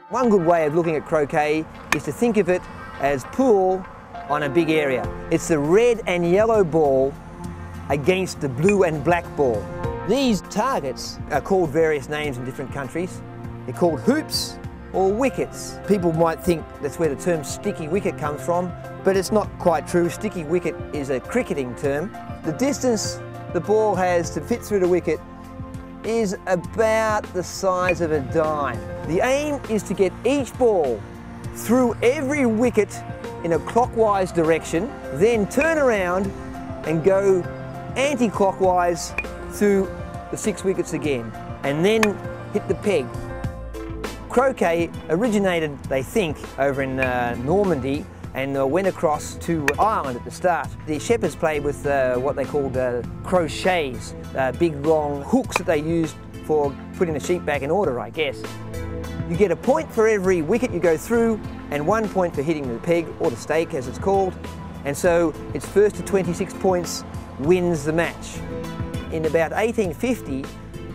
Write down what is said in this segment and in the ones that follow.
One good way of looking at croquet is to think of it as pool on a big area. It's the red and yellow ball against the blue and black ball. These targets are called various names in different countries. They're called hoops or wickets. People might think that's where the term sticky wicket comes from, but it's not quite true. Sticky wicket is a cricketing term. The distance the ball has to fit through the wicket is about the size of a dime. The aim is to get each ball through every wicket in a clockwise direction, then turn around and go anti-clockwise through the 6 wickets again, and then hit the peg. Croquet originated, they think, over in Normandy and went across to Ireland at the start. The shepherds played with what they called crochets, big long hooks that they used for putting the sheep back in order, I guess. You get a point for every wicket you go through and 1 point for hitting the peg, or the stake as it's called, and so it's first to 26 points wins the match. In about 1850,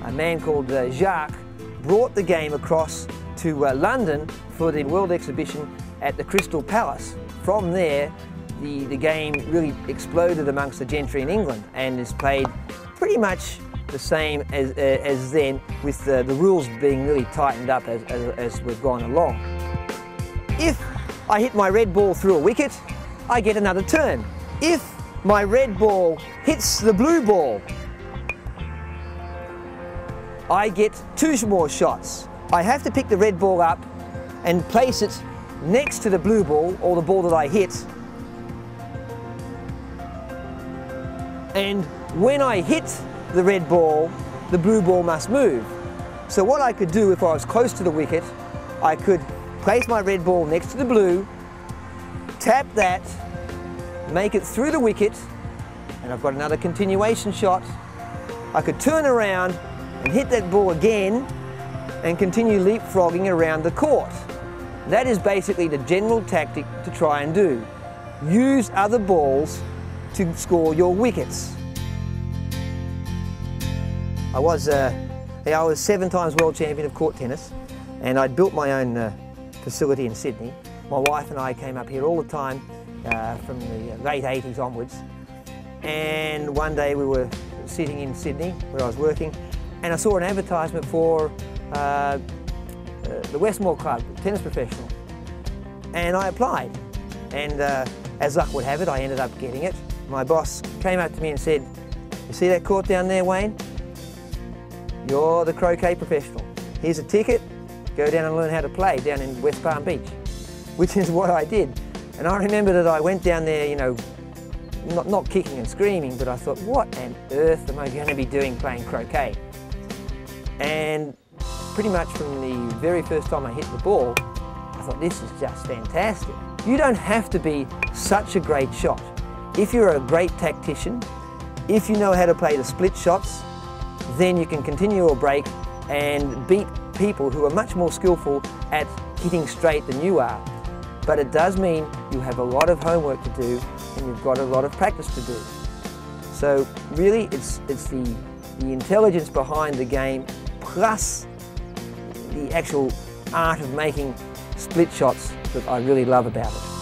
a man called Jacques brought the game across to London for the World Exhibition at the Crystal Palace. From there, the game really exploded amongst the gentry in England and is played pretty much the same as then, with the rules being really tightened up as we've gone along. If I hit my red ball through a wicket, I get another turn. If my red ball hits the blue ball, I get 2 more shots. I have to pick the red ball up and place it next to the blue ball, or the ball that I hit. And when I hit the red ball, the blue ball must move. So what I could do if I was close to the wicket, I could place my red ball next to the blue, tap that, make it through the wicket, and I've got another continuation shot. I could turn around and hit that ball again and continue leapfrogging around the court. That is basically the general tactic to try and do. Use other balls to score your wickets. I was 7 times world champion of court tennis, and I'd built my own facility in Sydney. My wife and I came up here all the time from the late 80s onwards, and one day we were sitting in Sydney where I was working, and I saw an advertisement for the Westmoor Club, tennis professional, and I applied, and as luck would have it, I ended up getting it. My boss came up to me and said, "You see that court down there, Wayne? You're the croquet professional. Here's a ticket, go down and learn how to play down in West Palm Beach," which is what I did. And I remember that I went down there, you know, not kicking and screaming, but I thought, what on earth am I going to be doing playing croquet? And pretty much from the very first time I hit the ball, I thought, this is just fantastic. You don't have to be such a great shot. If you're a great tactician, if you know how to play the split shots, then you can continue your break and beat people who are much more skillful at hitting straight than you are. But it does mean you have a lot of homework to do and you've got a lot of practice to do. So really it's the intelligence behind the game plus the actual art of making split shots that I really love about it.